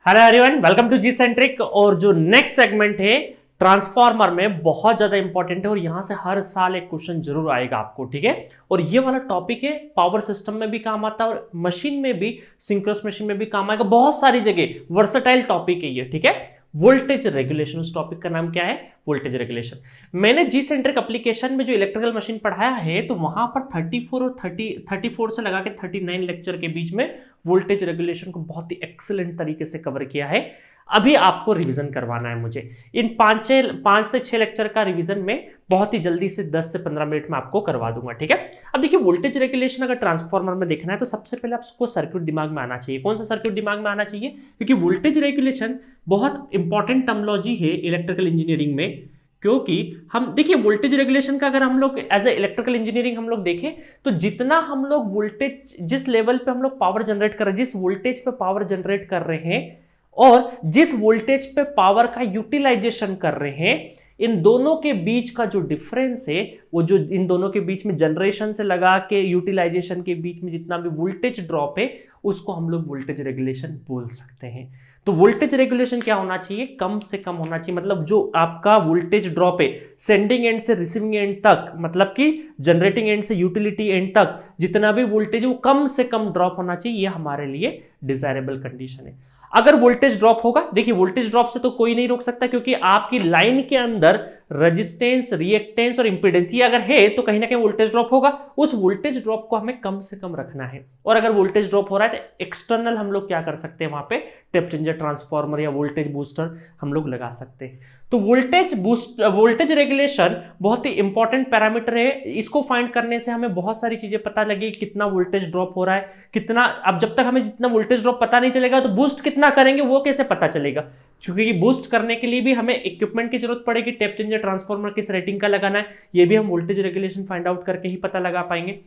Hello everyone, welcome to G centric. और जो next segment है ट्रांसफार्मर में बहुत ज्यादा इंपॉर्टेंट है और यहां से हर साल एक क्वेश्चन जरूर आएगा आपको, ठीक है। और ये वाला टॉपिक है पावर सिस्टम में भी काम आता है और मशीन में भी, सिंक्रोनस मशीन में भी काम आएगा, बहुत सारी जगह वर्सेटाइल टॉपिक है ये, ठीक है। वोल्टेज रेगुलेशन, उस टॉपिक का नाम क्या है? Voltage regulation. मैंने जी सेंट्रिक एप्लीकेशन में जो इलेक्ट्रिकल मशीन पढ़ाया है तो वहां पर 34 और 34 से लगा के 39 लेक्चर के बीच में वोल्टेज रेगुलेशन को बहुत ही एक्सीलेंट तरीके से कवर किया है। अभी आपको रिवीजन करवाना है मुझे इन 5 से 6 लेक्चर का रिवीजन में बहुत ही जल्दी से 10 से 15 मिनट में आपको करवा दूंगा, ठीक है। अब देखिए, वोल्टेज रेगुलेशन अगर ट्रांसफार्मर में देखना है तो सबसे पहले आपको सर्किट दिमाग में आना चाहिए। कौन सा सर्किट दिमाग में आना चाहिए? क्योंकि वोल्टेज रेगुलेशन बहुत इंपॉर्टेंट टर्मिनोलॉजी है इलेक्ट्रिकल इंजीनियरिंग में। क्योंकि हम देखिए, वोल्टेज रेगुलेशन का अगर हम लोग एज ए इलेक्ट्रिकल इंजीनियरिंग हम लोग देखें तो जितना हम लोग वोल्टेज, जिस लेवल पे हम लोग पावर जनरेट कर रहे हैं, जिस वोल्टेज पे पावर जनरेट कर रहे हैं और जिस वोल्टेज पे पावर का यूटिलाइजेशन कर रहे हैं, इन दोनों के बीच का जो डिफरेंस है, वो जो इन दोनों के बीच में जनरेशन से लगा के यूटिलाइजेशन के बीच में जितना भी वोल्टेज ड्रॉप है, उसको हम लोग वोल्टेज रेगुलेशन बोल सकते हैं। तो वोल्टेज रेगुलेशन क्या होना चाहिए? कम से कम होना चाहिए। मतलब जो आपका वोल्टेज ड्रॉप है सेंडिंग एंड से रिसीविंग एंड तक, मतलब कि जनरेटिंग एंड से यूटिलिटी एंड तक जितना भी वोल्टेज है वो कम से कम ड्रॉप होना चाहिए। ये हमारे लिए डिजायरेबल कंडीशन है। अगर वोल्टेज ड्रॉप होगा, देखिए वोल्टेज ड्रॉप से तो कोई नहीं रोक सकता क्योंकि आपकी लाइन के अंदर रेजिस्टेंस, रिएक्टेंस और इंपीडेंस ये अगर है तो कहीं ना कहीं वोल्टेज ड्रॉप होगा। उस वोल्टेज ड्रॉप को हमें कम से कम रखना है। और अगर वोल्टेज ड्रॉप हो रहा है तो एक्सटर्नल हम लोग क्या कर सकते हैं, वहां पे टेप चेंजर, ट्रांसफार्मर या वोल्टेज बूस्टर हम लोग लगा सकते हैं। तो वोल्टेज रेगुलेशन बहुत ही इंपॉर्टेंट पैरामीटर है। इसको फाइंड करने से हमें बहुत सारी चीजें पता लगी, कितना वोल्टेज ड्रॉप हो रहा है, कितना। अब जब तक हमें जितना वोल्टेज ड्रॉप पता नहीं चलेगा तो बूस्ट कितना करेंगे वो कैसे पता चलेगा? क्योंकि बूस्ट करने के लिए भी हमें इक्विपमेंट की जरूरत पड़ेगी। टेप चेंजर, ट्रांसफार्मर किस रेटिंग का लगाना है, ये भी हम वोल्टेज रेगुलेशन फाइंड आउट करके ही पता लगा पाएंगे।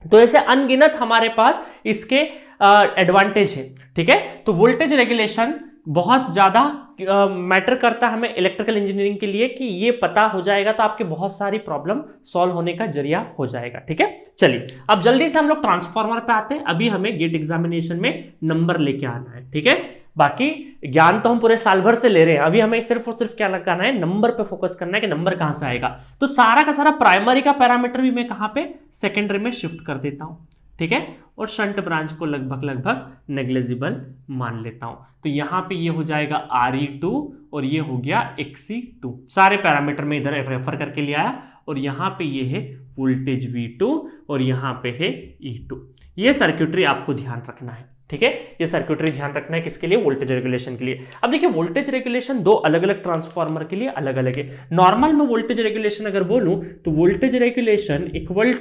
तो ऐसे अनगिनत हमारे पास इसके एडवांटेज है, ठीक है। तो वोल्टेज रेगुलेशन बहुत ज्यादा मैटर करता है हमें इलेक्ट्रिकल इंजीनियरिंग के लिए कि ये पता हो जाएगा तो आपके बहुत सारी प्रॉब्लम सॉल्व होने का जरिया हो जाएगा, ठीक है। चलिए अब जल्दी से हम लोग ट्रांसफार्मर पे आते हैं। अभी हमें गेट एग्जामिनेशन में नंबर लेके आना है, ठीक है। बाकी ज्ञान तो हम पूरे साल भर से ले रहे हैं, अभी हमें सिर्फ और सिर्फ क्या लगाना है, नंबर पे फोकस करना है कि नंबर कहां से आएगा। तो सारा का सारा प्राइमरी का पैरामीटर भी मैं कहां पे, सेकेंडरी में शिफ्ट कर देता हूं, ठीक है। और शंट ब्रांच को लगभग नेग्लिजिबल मान लेता हूं। तो यहां पे ये हो जाएगा Re2 और ये हो गया Xe2। सारे पैरामीटर में इधर रेफर करके लिया आया। और यहां पे ये है वोल्टेज V2 और यहां पे है E2। ये सर्किटरी आपको ध्यान रखना है, ठीक है। ये सर्किटरी ध्यान रखना है किसके लिए? वोल्टेज रेगुलेशन के लिए। अब देखिए, वोल्टेज रेगुलेशन दो अलग अलग ट्रांसफार्मर के लिए अलग अलग है। नॉर्मल में वोल्टेज रेगुलेशन अगर बोलूं तो voltage regulation equal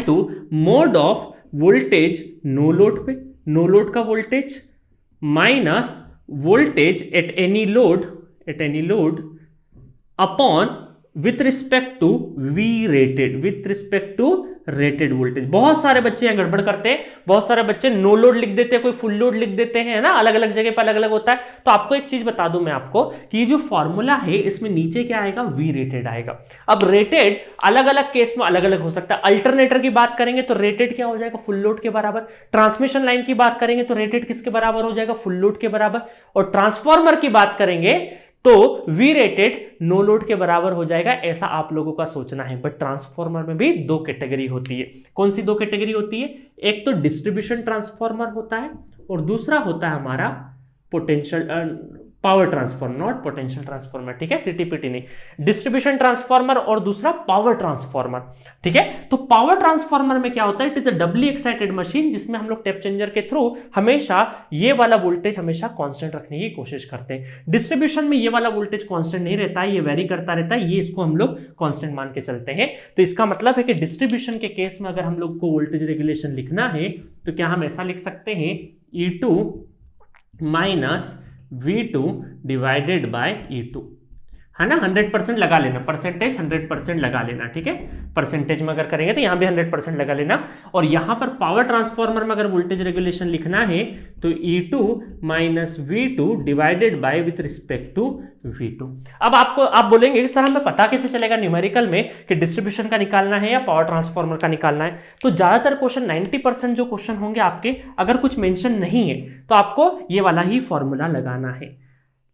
to mode of voltage no load पे, नो लोड का voltage minus voltage at any load upon with respect to rated voltage. बहुत सारे बच्चे यहां गड़बड़ करते हैं, बहुत सारे बच्चे नो लोड लिख देते हैं, कोई फुल लोड लिख देते हैं ना, अलग अलग जगह पर अलग अलग होता है। तो आपको एक चीज बता दूं मैं आपको कि ये जो फॉर्मूला है इसमें नीचे क्या आएगा, वी रेटेड आएगा। अब रेटेड अलग अलग केस में अलग अलग हो सकता है। अल्टरनेटर की बात करेंगे तो रेटेड क्या हो जाएगा, फुल लोड के बराबर। ट्रांसमिशन लाइन की बात करेंगे तो रेटेड किसके बराबर हो जाएगा, फुल लोड के बराबर। और ट्रांसफार्मर की बात करेंगे तो वी रेटेड नो लोड के बराबर हो जाएगा। ऐसा आप लोगों का सोचना है। बट ट्रांसफार्मर में भी दो कैटेगरी होती है। कौन सी दो कैटेगरी होती है? एक तो डिस्ट्रीब्यूशन ट्रांसफार्मर होता है और दूसरा होता है हमारा potential power transformer, not potential transformer, ठीक है, सीटीपीटी नहीं, डिस्ट्रीब्यूशन ट्रांसफार्मर और दूसरा पावर ट्रांसफार्मर, ठीक है। तो पावर ट्रांसफार्मर में क्या होता है, it is a doubly excited machine जिसमें हम लोग टेप चेंजर के थ्रू हमेशा ये वाला वोल्टेज हमेशा कांस्टेंट रखने की कोशिश करते हैं। डिस्ट्रीब्यूशन में ये वाला वोल्टेज कांस्टेंट नहीं रहता है, ये वेरी करता रहता है, ये इसको हम लोग कांस्टेंट मान के चलते हैं। तो इसका मतलब है कि डिस्ट्रीब्यूशन के केस में अगर हम लोग को वोल्टेज रेगुलेशन लिखना है तो क्या हम ऐसा लिख सकते हैं, E2 minus V2 divided bye E2। है ना, 100% लगा लेना, परसेंटेज 100% लगा लेना, ठीक है। परसेंटेज में अगर करेंगे तो यहाँ भी 100% लगा लेना। और यहाँ पर पावर ट्रांसफार्मर में अगर वोल्टेज रेगुलेशन लिखना है तो E2 minus V2 divided by with respect to V2। अब आप बोलेंगे कि सर हमें पता कैसे चलेगा न्यूमेरिकल में कि डिस्ट्रीब्यूशन का निकालना है या पावर ट्रांसफार्मर का निकालना है। तो ज्यादातर क्वेश्चन 90% जो क्वेश्चन होंगे आपके, अगर कुछ मेंशन नहीं है तो आपको ये वाला ही फॉर्मूला लगाना है।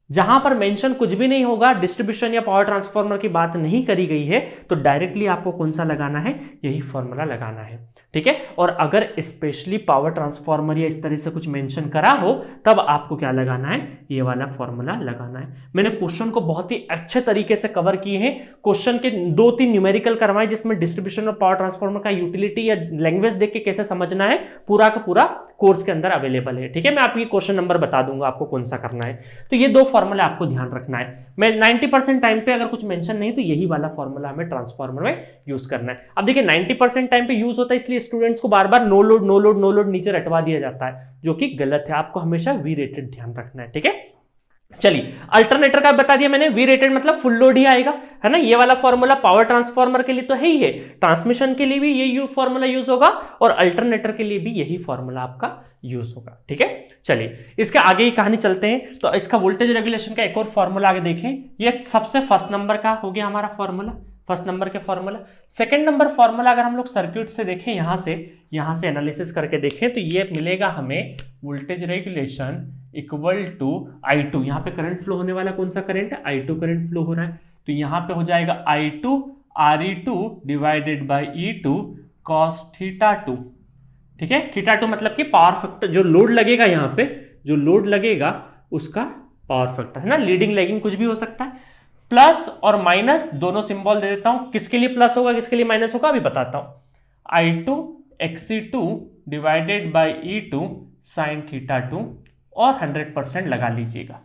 जहां पर मेंशन कुछ भी नहीं होगा, डिस्ट्रीब्यूशन या पावर ट्रांसफार्मर की बात नहीं करी गई है, तो डायरेक्टली आपको कौन सा लगाना है, यही फॉर्मूला लगाना है, ठीक है। और अगर स्पेशली पावर ट्रांसफार्मर या इस तरह से कुछ मेंशन करा हो तब आपको क्या लगाना है, ये वाला फॉर्मूला लगाना है। मैंने क्वेश्चन को बहुत ही अच्छे तरीके से कवर किए हैं, क्वेश्चन के 2-3 न्यूमेरिकल करवाए जिसमें डिस्ट्रीब्यूशन और पावर ट्रांसफार्मर का यूटिलिटी या लैंग्वेज देख के कैसे समझना है, पूरा का पूरा कोर्स के अंदर अवेलेबल है, ठीक है। मैं आपकी क्वेश्चन नंबर बता दूंगा आपको कौन सा करना है। तो ये 2 फॉर्मूला आपको ध्यान रखना है। मैं 90% टाइम पे अगर कुछ मेंशन नहीं तो यही वाला फॉर्मूला हमें ट्रांसफार्मर में यूज करना है। अब देखिए 90% टाइम पे यूज होता है, इसलिए स्टूडेंट्स को बार बार नो लोड नीचे रटवा दिया जाता है, जो कि गलत है। आपको हमेशा वी रेटेड ध्यान रखना है, ठीक है। चलिए अल्टरनेटर का बता दिया मैंने, वी रेटेड मतलब फुल लोड ही आएगा, है ना। ये वाला फॉर्मूला पावर ट्रांसफार्मर के लिए तो है ही है, ट्रांसमिशन के लिए भी ये फॉर्मूला यूज होगा और अल्टरनेटर के लिए भी यही फॉर्मूला आपका यूज होगा, ठीक है। चलिए इसके आगे ही कहानी चलते हैं। तो इसका वोल्टेज रेगुलेशन का एक और फॉर्मूला आगे देखें। ये सबसे फर्स्ट नंबर का हो गया हमारा फॉर्मूला, फर्स्ट नंबर के फॉर्मूला। सेकंड नंबर फॉर्मूला अगर हम लोग सर्किट से देखें, यहां से एनालिसिस करके देखें तो ये मिलेगा हमें voltage regulation equal to I2। यहाँ पे करंट फ्लो होने वाला कौन सा करंट है, I2 करंट फ्लो हो रहा है, तो यहाँ पे हो जाएगा I2 Re2 divided by E2 cos θ2, ठीक है। θ2 मतलब कि पावर फैक्टर, जो लोड लगेगा यहाँ पे, जो लोड लगेगा उसका पावर फैक्टर, है ना। लीडिंग लैगिंग कुछ भी हो सकता है। प्लस और माइनस दोनों सिंबल दे देता हूं, किसके लिए प्लस होगा किसके लिए माइनस होगा अभी बताता हूं। I2 Xe2 divided by E2 sin θ2 और 100% लगा लीजिएगा,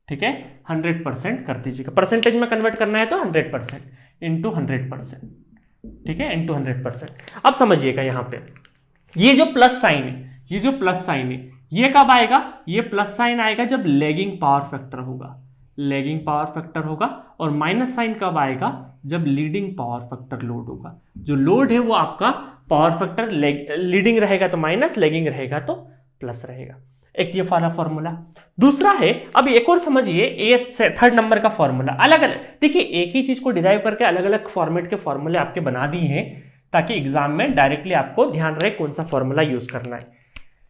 ठीक है। 100% कर दीजिएगा, परसेंटेज में कन्वर्ट करना है तो 100% इंटू 100%, ठीक है, इंटू 100%। अब समझिएगा यहाँ पे ये जो प्लस साइन है, ये जो प्लस साइन है ये कब आएगा, ये प्लस साइन आएगा जब लैगिंग पावर फैक्टर होगा, लैगिंग पावर फैक्टर होगा। और माइनस साइन कब आएगा, जब लीडिंग पावर फैक्टर लोड होगा। जो लोड है वो आपका पावर फैक्टर लीडिंग रहेगा तो माइनस, लैगिंग रहेगा तो प्लस रहेगा। एक ये वाला फॉर्मूला। दूसरा है, अब एक और समझिए, ये थर्ड नंबर का फॉर्मूला। अलग अलग देखिए, एक ही चीज को डिराइव करके अलग अलग फॉर्मेट के फॉर्मूले आपके बना दिए हैं ताकि एग्जाम में डायरेक्टली आपको ध्यान रहे कौन सा फॉर्मूला यूज करना है।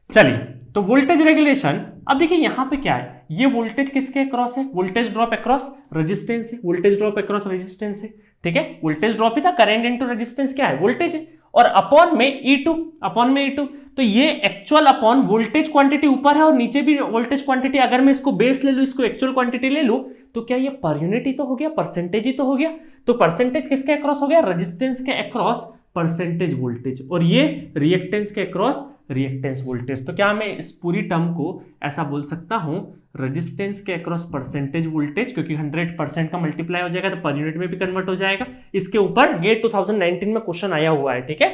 चलिए तो वोल्टेज रेगुलेशन, अब देखिए यहां पे क्या है, ये वोल्टेज किसके अक्रॉस है, वोल्टेज ड्रॉप अक्रॉस रेजिस्टेंस है, वोल्टेज ड्रॉप अक्रॉस रेजिस्टेंस है, ठीक है। वोल्टेज ड्रॉप ही था, करंट इनटू रेजिस्टेंस क्या है, वोल्टेज है, और अपॉन में E2, तो ये एक्चुअल अपॉन वोल्टेज क्वांटिटी ऊपर है और नीचे भी वोल्टेज क्वांटिटी। अगर मैं इसको बेस ले लूं, इसको एक्चुअल क्वांटिटी ले लूं, तो क्या ये पर यूनिट ही तो हो गया, परसेंटेज ही तो हो गया। तो परसेंटेज किसके अक्रॉस हो गया, रेजिस्टेंस के अक्रॉस परसेंटेज वोल्टेज, और ये रिएक्टेंस के अक्रॉस रिएक्टेंस वोल्टेज। तो क्या मैं इस पूरी टर्म को ऐसा बोल सकता हूं, रेजिस्टेंस के अक्रॉस परसेंटेज वोल्टेज, क्योंकि 100% का मल्टीप्लाई हो जाएगा तो पर यूनिट में भी कन्वर्ट हो जाएगा। इसके ऊपर ये 2019 में क्वेश्चन आया हुआ है, ठीक है,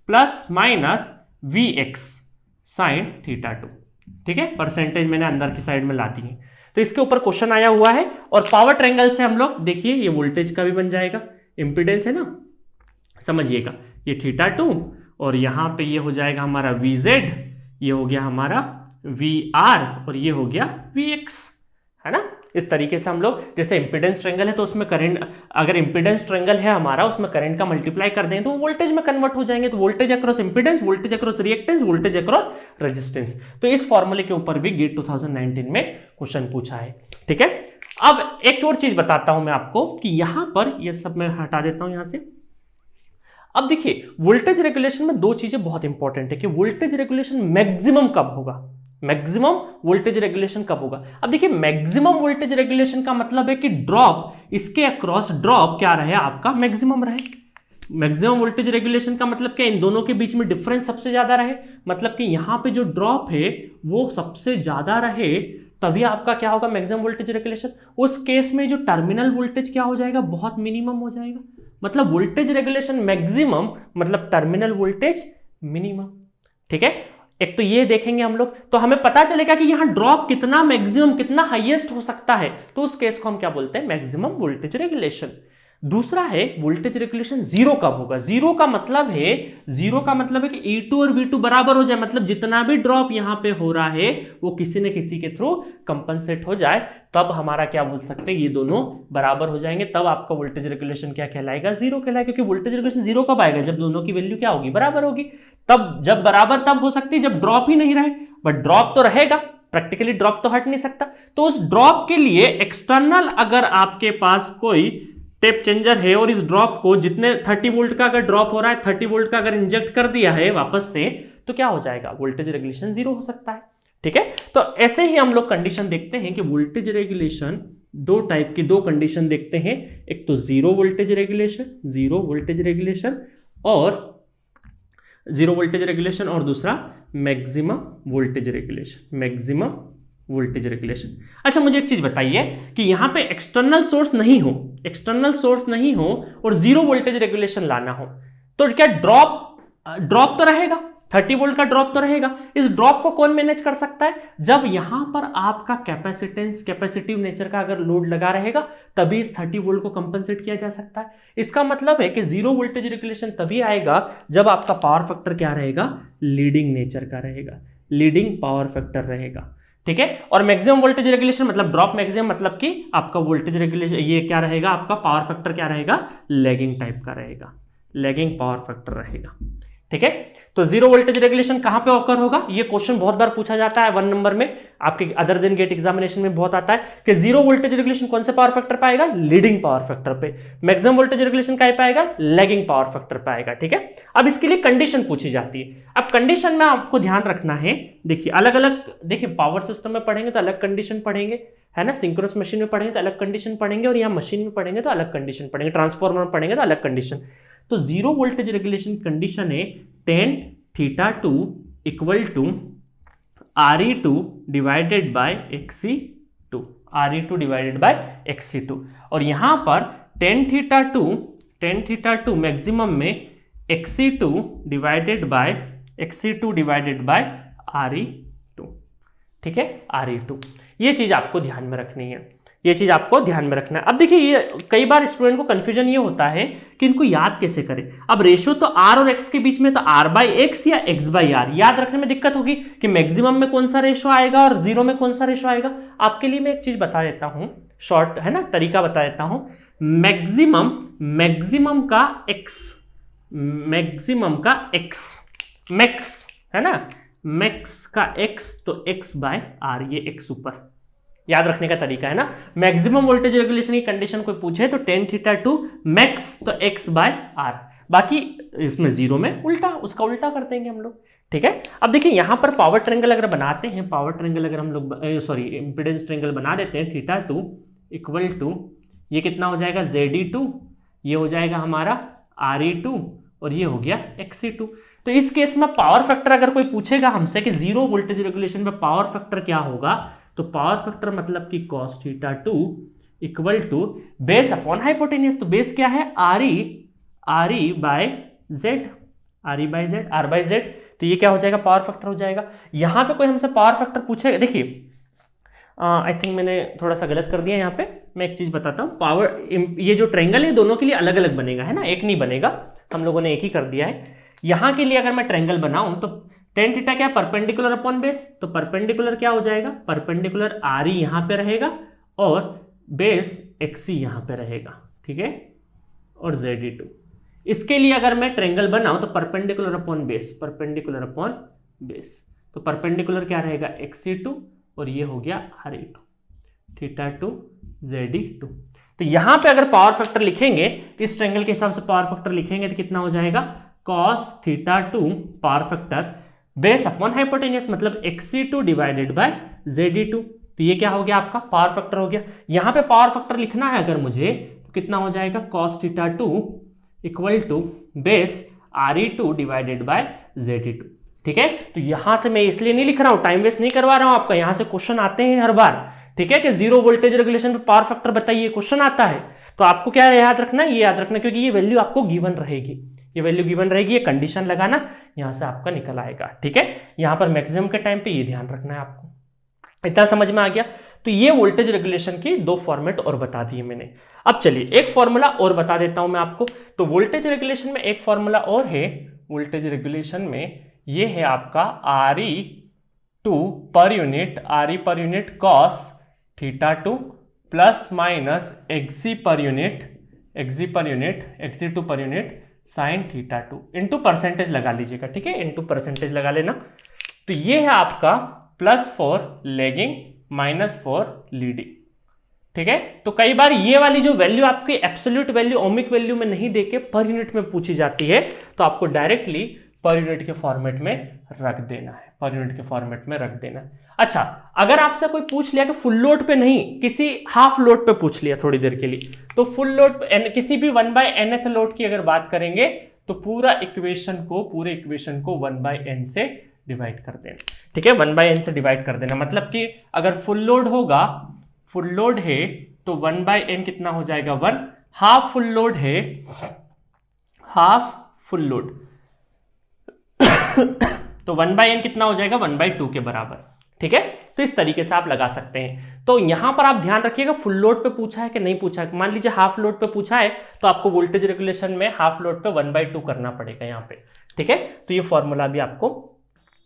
प्लस माइनस Vx sin θ2, ठीक है। परसेंटेज मैंने अंदर की साइड में ला दी है, तो इसके ऊपर क्वेश्चन आया हुआ है। और पावर ट्रायंगल से हम लोग देखिए, ये वोल्टेज का भी बन जाएगा, इंपीडेंस है ना, समझिएगा, ये θ2 और यहां पे ये हो जाएगा हमारा Vz, ये हो गया हमारा Vr और ये हो गया Vx, है ना। इस तरीके से हम लोग, जैसे इंपीडेंस ट्रायंगल है तो उसमें करंट, अगर इंपीडेंस ट्रायंगल है हमारा, उसमें करंट का मल्टीप्लाई कर दें तो वोल्टेज में कन्वर्ट हो जाएंगे। तो voltage across impedance, voltage across reactance, voltage across resistance. तो इस फॉर्मूले के ऊपर भी गेट 2019 में क्वेश्चन पूछा है, ठीक है। अब एक और चीज बताता हूं मैं आपको कि यहां पर, ये सब मैं हटा देता हूं यहां से। अब देखिए वोल्टेज रेगुलेशन में 2 चीजें बहुत इंपॉर्टेंट है कि वोल्टेज रेगुलेशन मैक्सिमम कब होगा, मैक्सिमम वोल्टेज रेगुलेशन कब होगा। अब देखिए मैक्सिमम वोल्टेज रेगुलेशन का मतलब है कि ड्रॉप, इसके अक्रॉस ड्रॉप क्या रहे, आपका मैक्सिमम रहे। मैक्सिमम वोल्टेज रेगुलेशन का मतलब क्या, इन दोनों के बीच में डिफरेंस सबसे ज्यादा रहे, मतलब कि यहां पे जो ड्रॉप है वो सबसे ज्यादा रहे, तभी आपका क्या होगा, मैक्सिमम वोल्टेज रेगुलेशन। उस केस में जो टर्मिनल वोल्टेज क्या हो जाएगा, बहुत मिनिमम हो जाएगा। मतलब वोल्टेज रेगुलेशन मैक्सिमम मतलब टर्मिनल वोल्टेज मिनिमम, ठीक है। एक तो ये देखेंगे हम लोग, तो हमें पता चलेगा कि यहां ड्रॉप कितना मैक्सिमम कितना हाईएस्ट हो सकता है, तो उस केस को हम क्या बोलते हैं, मैक्सिमम वोल्टेज रेगुलेशन। दूसरा है वोल्टेज रेगुलेशन जीरो कब होगा। जीरो का मतलब है कि E2 और V2 बराबर हो जाए, मतलब जितना भी ड्रॉप यहां पे हो रहा है वो किसी न किसी के थ्रू कंपनसेट हो जाए, तब हमारा क्या बोल सकते हैं, ये दोनों बराबर हो जाएंगे, तब आपका वोल्टेज रेगुलेशन क्या कहलाएगा, जीरो कहलाएगा। क्योंकि वोल्टेज रेगुलेशन जीरो कब आएगा, जब दोनों की वैल्यू क्या होगी, बराबर होगी। तब जब बराबर तब हो सकती है जब ड्रॉप ही नहीं रहे, बट ड्रॉप तो रहेगा, प्रैक्टिकली ड्रॉप तो हट नहीं सकता। तो उस ड्रॉप के लिए एक्सटर्नल अगर आपके पास कोई टेप चेंजर है और इस ड्रॉप को जितने 30 वोल्ट का अगर ड्रॉप हो रहा है, 30 वोल्ट का अगर इंजेक्ट कर दिया है वापस से, तो क्या हो जाएगा, वोल्टेज रेगुलेशन जीरो हो सकता है। ठीक है, तो ऐसे ही हम लोग कंडीशन देखते हैं कि वोल्टेज रेगुलेशन दो टाइप की, दो कंडीशन देखते हैं। एक तो जीरो वोल्टेज रेगुलेशन और दूसरा मैक्सिमम वोल्टेज रेगुलेशन। अच्छा, मुझे एक चीज बताइए कि यहां पे एक्सटर्नल सोर्स नहीं हो और जीरो वोल्टेज रेगुलेशन लाना हो, तो क्या ड्रॉप तो रहेगा, 30 वोल्ट का ड्रॉप तो रहेगा। इस ड्रॉप को कौन मैनेज कर सकता है, जब यहां पर आपका कैपेसिटिव नेचर का अगर लोड लगा रहेगा, तभी इस 30 वोल्ट को कंपनसेट किया जा सकता है। इसका मतलब है कि जीरो वोल्टेज रेगुलेशन तभी आएगा जब आपका पावर फैक्टर क्या रहेगा, लीडिंग नेचर का रहेगा, लीडिंग पावर फैक्टर रहेगा। ठीक है, और मैक्सिमम वोल्टेज रेगुलेशन मतलब ड्रॉप मैक्सिमम, मतलब कि आपका वोल्टेज रेगुलेशन ये क्या रहेगा, आपका पावर फैक्टर क्या रहेगा, लैगिंग टाइप का रहेगा, लैगिंग पावर फैक्टर रहेगा। ठीक है, तो जीरो वोल्टेज रेगुलेशन कहां पे ऑकर होगा, ये क्वेश्चन बहुत बार पूछा जाता है 1 नंबर में, आपके अदर देन गेट एग्जामिनेशन में बहुत आता है कि जीरो वोल्टेज रेगुलेशन कौन से पावर फैक्टर पाएगा, लीडिंग पावर फैक्टर पे, मैक्सिमम वोल्टेज रेगुलेशन क्या पाएगा, लैगिंग पावर फैक्टर पाएगा। ठीक है, अब इसके लिए कंडीशन पूछी जाती है। अब कंडीशन में आपको ध्यान रखना है, देखिए अलग अलग, देखिए पावर सिस्टम में पढ़ेंगे तो अलग कंडीशन पढ़ेंगे, है ना, सिंक्रोनस मशीन में पढ़ेंगे तो अलग कंडीशन पढ़ेंगे, और यहाँ मशीन में पढ़ेंगे तो अलग कंडीशन पढ़ेंगे, ट्रांसफॉर्मर में पढ़ेंगे तो अलग कंडीशन। तो जीरो वोल्टेज रेगुलेशन कंडीशन है tan θ2 equal to Re2 divided by Xc2, Re2 divided by Xc2, और यहां पर tan θ2 मैक्सिमम में Xc2 डिवाइडेड बाय Re2। ठीक है, Re2, ये चीज आपको ध्यान में रखनी है, अब देखिए ये कई बार स्टूडेंट को कंफ्यूजन ये होता है कि इनको याद कैसे करें। अब रेशो तो R और X के बीच में, तो R/X या X/R याद रखने में दिक्कत होगी कि मैक्सिमम में कौन सा रेशो आएगा और जीरो में कौन सा रेशो आएगा। आपके लिए मैं एक चीज बता देता हूं, शॉर्ट है ना तरीका बता देता हूं। मैक्सिमम का X, मैक्स है ना, मैक्स का X तो X/R, ये X ऊपर, याद रखने का तरीका है ना। मैक्सिमम वोल्टेज रेगुलेशन की कंडीशन कोई पूछे तो tan θ2 मैक्स तो X/R, बाकी इसमें जीरो में उल्टा, उसका उल्टा कर देंगे हम लोग। ठीक है, अब देखिए यहां पर पावर ट्रायंगल अगर बनाते हैं, हम लोग इंपेडेंस ट्रायंगल बना देते हैं, θ2 इक्वल टू ये कितना हो जाएगा, Ze2, ये हो जाएगा हमारा Re2, और ये हो गया Xc2। तो इस केस में पावर फैक्टर अगर कोई पूछेगा हमसे कि जीरो वोल्टेज रेगुलेशन में पावर फैक्टर क्या होगा, तो पावर फैक्टर मतलब कि cos θ2 equal to base upon hypotenuse. तो बेस क्या है, Re बाय Z, तो ये क्या हो जाएगा, पावर फैक्टर हो जाएगा। यहां पे कोई हमसे पावर फैक्टर पूछेगा, देखिए आई थिंक मैंने थोड़ा सा गलत कर दिया यहाँ पे, मैं एक चीज बताता हूँ। पावर, ये जो ट्रायंगल है दोनों के लिए अलग अलग बनेगा, है ना, एक नहीं बनेगा, हम लोगों ने एक ही कर दिया है। यहां के लिए अगर मैं ट्रायंगल बनाऊं तो tan θ क्या, परपेंडिकुलर अपॉन बेस, तो परपेंडिकुलर क्या हो जाएगा, परपेंडिकुलर Re यहां पे रहेगा और बेस Xc यहां पे रहेगा। ठीक है, और Ze2। इसके लिए अगर मैं ट्रायंगल बनाऊं तो परपेंडिकुलर अपॉन बेस, तो परपेंडिकुलर क्या रहेगा, Xc2, और ये हो गया Re2, θ2 Ze2। तो यहां पे अगर पावर फैक्टर लिखेंगे, इस ट्रायंगल के हिसाब से पावर फैक्टर लिखेंगे तो कितना हो जाएगा, cos θ2 power factor base upon hypotenuse, मतलब Xc2 डिवाइडेड बाय Ze2। तो ये क्या हो गया, आपका पावर फैक्टर हो गया। यहां पे पावर फैक्टर लिखना है अगर मुझे, तो कितना हो जाएगा, cos θ2 equal to base Re2 divided by Ze2। ठीक है, तो यहां से मैं इसलिए नहीं लिख रहा हूं, टाइम वेस्ट नहीं करवा रहा हूं आपका, यहां से क्वेश्चन आते हैं हर बार। ठीक है, कि जीरो वोल्टेज रेगुलेशन पे पावर फैक्टर बताइए, क्वेश्चन आता है, तो आपको क्या याद रखना है, ये याद रखना, क्योंकि ये वैल्यू आपको गिवन रहेगी, ये वैल्यू गिवन रहेगी, ये कंडीशन लगाना, यहां से आपका निकल आएगा। ठीक है, यहां पर मैक्सिमम के टाइम पे ये ध्यान रखना है आपको। इतना समझ में आ गया? तो ये वोल्टेज रेगुलेशन की 2 फॉर्मेट और बता दिए मैंने। अब चलिए एक फॉर्मूला और बता देता हूं मैं आपको। तो वोल्टेज रेगुलेशन में एक फॉर्मूला और है, वोल्टेज रेगुलेशन में ये है आपका Re2 per unit cos θ2 plus minus Xg per unit Xg2 per unit sine θ2 into percentage लगा लीजिएगा। ठीक है, इंटू परसेंटेज लगा लेना। तो ये है आपका +4 लैगिंग -4 लीडिंग। ठीक है, तो कई बार ये वाली जो वैल्यू आपकी एब्सोल्यूट वैल्यू ओमिक वैल्यू में नहीं देके पर यूनिट में पूछी जाती है, तो आपको डायरेक्टली पर यूनिट के फॉर्मेट में रख देना है, पर यूनिट के फॉर्मेट में रख देना है। अच्छा, अगर आपसे कोई पूछ लिया कि फुल लोड पे नहीं, किसी हाफ लोड पे पूछ लिया थोड़ी देर के लिए, तो फुल लोड किसी भी 1/nth लोड की अगर बात करेंगे तो पूरे इक्वेशन को 1/n से डिवाइड कर देना। ठीक है, 1/n से डिवाइड कर देना, मतलब कि अगर फुल लोड होगा, फुल लोड है तो 1/n कितना हो जाएगा 1, हाफ फुल लोड है, हाफ फुल लोड तो 1/n कितना हो जाएगा 1/2 के बराबर। ठीक है, तो इस तरीके से आप लगा सकते हैं। तो यहां पर आप ध्यान रखिएगा फुल लोड पे पूछा है कि नहीं पूछा है। मान लीजिए हाफ लोड पे पूछा है तो आपको वोल्टेज रेगुलेशन में हाफ लोड पे 1/2 करना पड़ेगा यहाँ पे। ठीक है, तो ये फॉर्मूला भी आपको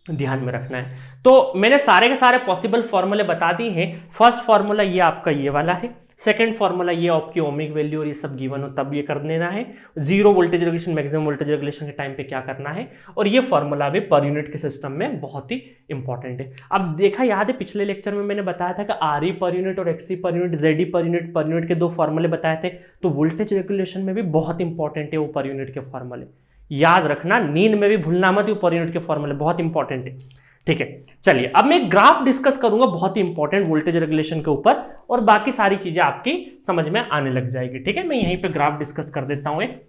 ध्यान में रखना है। तो मैंने सारे के सारे पॉसिबल फॉर्मूले बता दिए हैं। फर्स्ट फॉर्मूला ये आपका ये वाला है, सेकंड फॉर्मूला ये आपकी ओमिक वैल्यू और ये सब गिवन हो तब ये कर देना है, zero voltage regulation maximum voltage regulation के टाइम पे क्या करना है, और ये फॉर्मूला भी पर यूनिट के सिस्टम में बहुत ही इंपॉर्टेंट है। अब देखा याद है पिछले लेक्चर में मैंने बताया था कि आर ई पर यूनिट और एक्सी पर यूनिट, जेड ई पर यूनिट के 2 फॉर्मूले बताए थे। तो वोल्टेज रेगुलेशन में भी बहुत इंपॉर्टेंट है वो पर यूनिट के फॉर्मूले, याद रखना, नींद में भी भूलना मत, वो पर यूनिट के फॉर्मूले बहुत इंपॉर्टेंट है। ठीक है, चलिए अब मैं ग्राफ डिस्कस करूंगा बहुत ही इंपॉर्टेंट वोल्टेज रेगुलेशन के ऊपर, और बाकी सारी चीजें आपकी समझ में आने लग जाएगी। ठीक है, मैं यहीं पे ग्राफ डिस्कस कर देता हूं, एक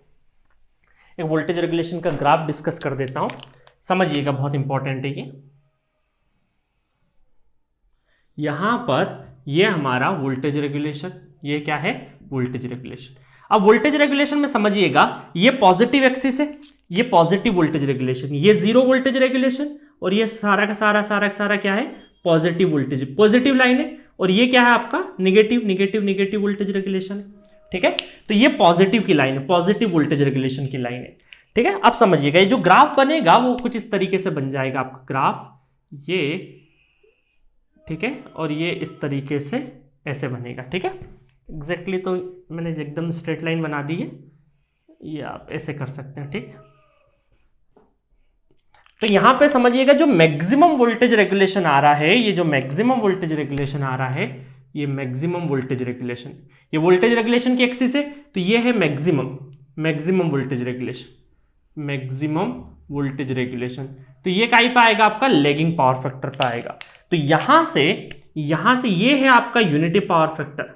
वोल्टेज रेगुलेशन का ग्राफ डिस्कस कर देता हूं, समझिएगा बहुत इंपॉर्टेंट है ये। यहां पर ये हमारा वोल्टेज रेगुलेशन, ये क्या है वोल्टेज रेगुलेशन। अब वोल्टेज रेगुलेशन में समझिएगा ये पॉजिटिव एक्सिस है, ये पॉजिटिव वोल्टेज रेगुलेशन, ये जीरो वोल्टेज रेगुलेशन, और ये सारा का सारा क्या है पॉजिटिव वोल्टेज, पॉजिटिव लाइन है, और ये क्या है आपका निगेटिव वोल्टेज रेगुलेशन। ठीक है, तो ये पॉजिटिव की लाइन है, पॉजिटिव वोल्टेज रेगुलेशन की लाइन है। ठीक है, अब समझिएगा ये जो ग्राफ बनेगा वो कुछ इस तरीके से बन जाएगा आपका ग्राफ, ये ठीक है, और ये इस तरीके से ऐसे बनेगा। ठीक है, एग्जैक्टली तो मैंने एकदम स्ट्रेट लाइन बना दी है, ये आप ऐसे कर सकते हैं। ठीक है, तो यहां पे समझिएगा जो मैक्सिमम वोल्टेज रेगुलेशन आ रहा है, ये जो मैक्सिमम वोल्टेज रेगुलेशन आ रहा है, ये मैक्सिमम वोल्टेज रेगुलेशन, ये वोल्टेज रेगुलेशन की एक्सिस है, तो ये है maximum voltage regulation, maximum voltage regulation. तो ये कहीं पे आएगा आपका लैगिंग पावर फैक्टर पे आएगा। तो यहां से ये है आपका यूनिटी पावर फैक्टर,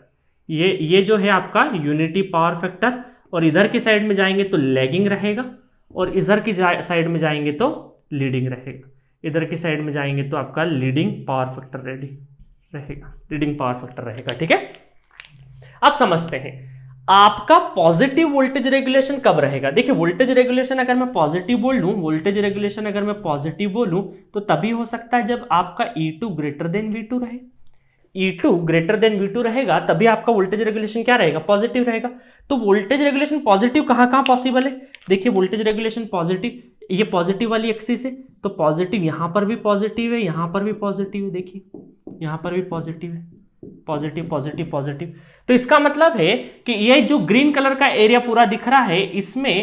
ये जो है आपका यूनिटी पावर फैक्टर, और इधर की साइड में जाएंगे तो लैगिंग रहेगा, और इधर की साइड में जाएंगे तो लीडिंग रहेगा, इधर की साइड में जाएंगे तो आपका लीडिंग पावर फैक्टर रहेगा, लीडिंग पावर फैक्टर रहेगा। ठीक है, अब समझते हैं आपका पॉजिटिव वोल्टेज रेगुलेशन कब रहेगा। देखिए वोल्टेज रेगुलेशन अगर मैं पॉजिटिव बोल लूं, वोल्टेज रेगुलेशन अगर मैं पॉजिटिव बोलूं तो तभी हो सकता है जब आपका E2 ग्रेटर देन V2 रहे, E2 ग्रेटर देन V2 रहेगा तभी आपका वोल्टेज रेगुलेशन क्या रहेगा पॉजिटिव रहेगा। तो वोल्टेज रेगुलेशन पॉजिटिव कहां पॉसिबल है, देखिए वोल्टेज रेगुलेशन पॉजिटिव, ये पॉजिटिव वाली एक्सिस है, तो पॉजिटिव यहां पर भी पॉजिटिव है, यहां पर भी पॉजिटिव है, देखिए यहां पर भी पॉजिटिव है, पॉजिटिव। तो इसका मतलब है कि ये जो ग्रीन कलर का एरिया पूरा दिख रहा है इसमें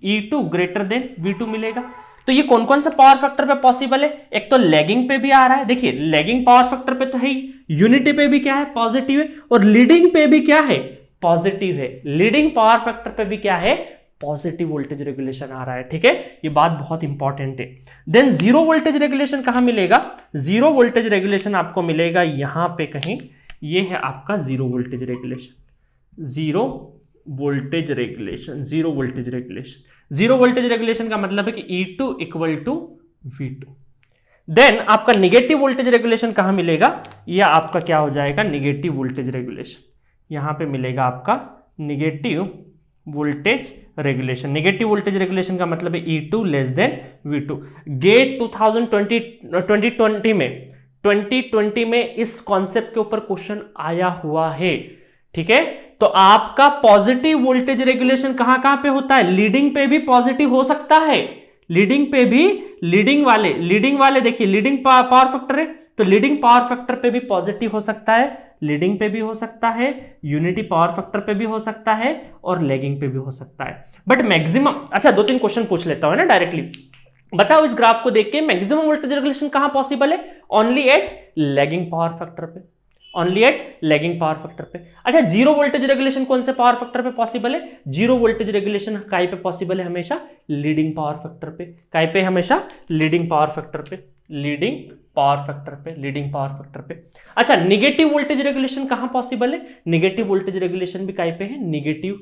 E2 ग्रेटर देन V2 मिलेगा। तो ये कौन कौन से पावर फैक्टर पे पॉसिबल है, एक तो लैगिंग पे भी आ रहा है, देखिए लैगिंग पावर फैक्टर पे तो है ही, यूनिटी पे भी क्या है पॉजिटिव है, और लीडिंग पे भी क्या है पॉजिटिव है, लीडिंग पावर फैक्टर पे भी क्या है पॉजिटिव वोल्टेज रेगुलेशन आ रहा है। ठीक है, ये बात बहुत इंपॉर्टेंट है। देन जीरो वोल्टेज रेगुलेशन कहां मिलेगा, जीरो वोल्टेज रेगुलेशन आपको मिलेगा यहां पे कहीं, ये है आपका zero voltage regulation, zero voltage regulation का मतलब है कि E2 equal to V2। Then आपका निगेटिव वोल्टेज रेगुलेशन कहां मिलेगा, यह आपका क्या हो जाएगा निगेटिव वोल्टेज रेगुलेशन, यहां पे मिलेगा आपका negative voltage regulation. Negative voltage regulation का मतलब है E2 less than V2। Gate 2020 में इस कॉन्सेप्ट के ऊपर क्वेश्चन आया हुआ है, ठीक है। तो आपका पॉजिटिव वोल्टेज रेगुलेशन कहां कहां पे होता है? लीडिंग पे भी पॉजिटिव हो सकता है, लीडिंग पे भी, लीडिंग वाले देखिए लीडिंग पावर फैक्टर है, तो लीडिंग पावर फैक्टर पे भी पॉजिटिव हो सकता है, लीडिंग पे भी हो सकता है, यूनिटी पावर फैक्टर पे भी हो सकता है, और लैगिंग पे भी हो सकता है। बट मैक्सिमम, अच्छा 2-3 क्वेश्चन पूछ लेता हूं ना डायरेक्टली। बताओ इस ग्राफ को देख के मैक्सिमम वोल्टेज रेगुलेशन कहां पॉसिबल है? Only at lagging power factor पे, only at lagging power factor पे। अच्छा, जीरो वोल्टेज रेगुलेशन कौन से पावर फैक्टर पे पॉसिबल है? जीरो वोल्टेज रेगुलेशन काय पे पॉसिबल है? हमेशा लीडिंग पावर फैक्टर पे। काय पे? हमेशा लीडिंग पावर फैक्टर पे, लीडिंग पावर फैक्टर पे, लीडिंग पावर फैक्टर पे। अच्छा, नेगेटिव वोल्टेज रेगुलेशन कहां पॉसिबल है? नेगेटिव वोल्टेज रेगुलेशन भी काय पे है? नेगेटिव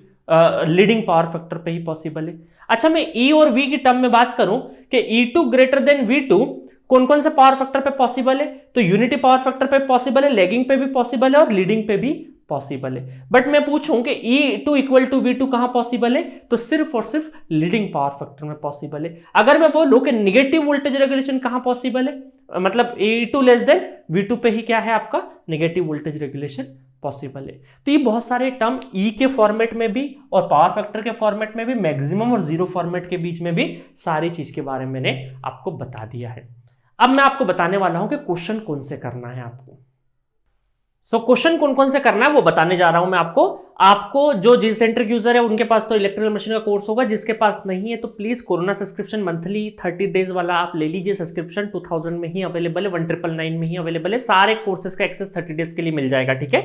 लीडिंग पावर फैक्टर पे ही पॉसिबल है। अच्छा, मैं E और V की टर्म में बात करूं कि E2 ग्रेटर देन V2 कौन कौन से पावर फैक्टर पे पॉसिबल है? तो यूनिटी पावर फैक्टर पे पॉसिबल है, लैगिंग पे भी पॉसिबल है, और लीडिंग पे भी पॉसिबल है। बट मैं पूछूं कि E2 इक्वल टू V2 कहां पॉसिबल है? तो सिर्फ और सिर्फ लीडिंग पावर फैक्टर में पॉसिबल है। अगर मैं बोलूं कि नेगेटिव वोल्टेज रेगुलेशन कहां पॉसिबल है, मतलब E2 लेस देन V2 पे ही क्या है आपका? नेगेटिव वोल्टेज रेगुलेशन पॉसिबल है। तो ये बहुत सारे टर्म E के फॉर्मेट में भी और पावर फैक्टर के फॉर्मेट में भी, मैक्सिमम और जीरो फॉर्मेट के बीच में भी सारी चीज के बारे में मैंने आपको बता दिया है। अब मैं आपको बताने वाला हूं कि क्वेश्चन कौन से करना है आपको। क्वेश्चन कौन कौन से करना है वो बताने जा रहा हूं मैं आपको जो Gcentric यूजर है उनके पास तो इलेक्ट्रिकल मशीन का कोर्स होगा, जिसके पास नहीं है तो please corona subscription monthly 30 days वाला आप ले लीजिए। सब्सक्रिप्शन 2000 में ही अवेलेबल है, 1999 में ही अवेलेबल है। सारे कोर्सेज का एक्सेस 30 डेज के लिए मिल जाएगा, ठीक है।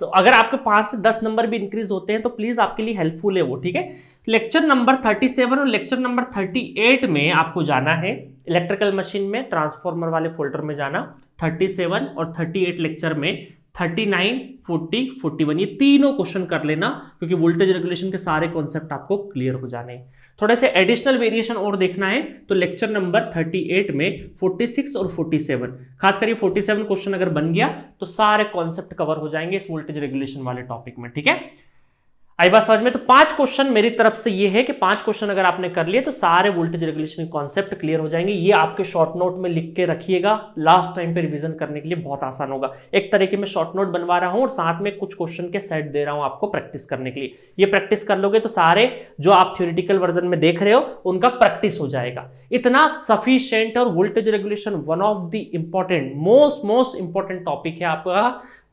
तो अगर आपके 5 से 10 नंबर भी इंक्रीज होते हैं तो प्लीज आपके लिए हेल्पफुल है वो, ठीक है। लेक्चर नंबर 37 और लेक्चर नंबर 38 में आपको जाना है इलेक्ट्रिकल मशीन में, ट्रांसफॉर्मर वाले फोल्डर में जाना। 37 और 38 लेक्चर में 39, 40, 41 ये तीनों क्वेश्चन कर लेना, क्योंकि वोल्टेज रेगुलेशन के सारे कॉन्सेप्ट आपको क्लियर हो जाने हैं। थोड़े से एडिशनल वेरिएशन और देखना है तो लेक्चर नंबर 38 में 46 और 47, खास करके 47 क्वेश्चन अगर बन गया तो सारे कॉन्सेप्ट कवर हो जाएंगे इस वोल्टेज रेगुलेशन वाले टॉपिक में, ठीक है। आई बात समझ में? तो 5 क्वेश्चन मेरी तरफ से ये है कि 5 क्वेश्चन अगर आपने कर लिए तो सारे वोल्टेज रेगुलेशन के कॉन्सेप्ट क्लियर हो जाएंगे। ये आपके शॉर्ट नोट में लिख के रखिएगा, लास्ट टाइम पे रिवीजन करने के लिए बहुत आसान होगा। एक तरीके में शॉर्ट नोट बनवा रहा हूं और साथ में कुछ क्वेश्चन के सेट दे रहा हूं आपको प्रैक्टिस करने के लिए। ये प्रैक्टिस कर लोगे तो सारे जो आप थ्योरेटिकल वर्जन में देख रहे हो उनका प्रैक्टिस हो जाएगा। इतना सफिशिएंट, और voltage regulation one of the important most important topic है आपका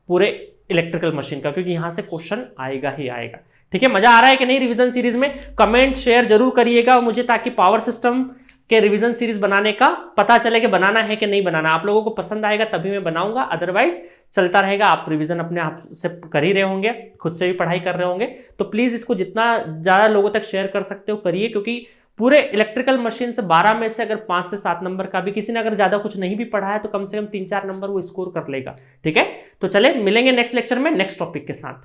पूरे इलेक्ट्रिकल मशीन का, क्योंकि यहां से क्वेश्चन आएगा ही आएगा, ठीक है। मजा आ रहा है कि नहीं रिवीजन सीरीज में? कमेंट शेयर जरूर करिएगा मुझे, ताकि पावर सिस्टम के रिवीजन सीरीज बनाने का पता चले कि बनाना है कि नहीं बनाना। आप लोगों को पसंद आएगा तभी मैं बनाऊंगा, अदरवाइज चलता रहेगा। आप रिवीजन अपने आप से कर ही रहे होंगे, खुद से भी पढ़ाई कर रहे होंगे, तो प्लीज इसको जितना ज्यादा लोगों तक शेयर कर सकते हो करिए, क्योंकि पूरे इलेक्ट्रिकल मशीन से 12 में से अगर 5 से 7 नंबर का भी किसी ने अगर ज्यादा कुछ नहीं भी पढ़ा है तो कम से कम 3-4 नंबर वो स्कोर कर लेगा, ठीक है। तो चले मिलेंगे नेक्स्ट लेक्चर में नेक्स्ट टॉपिक के साथ।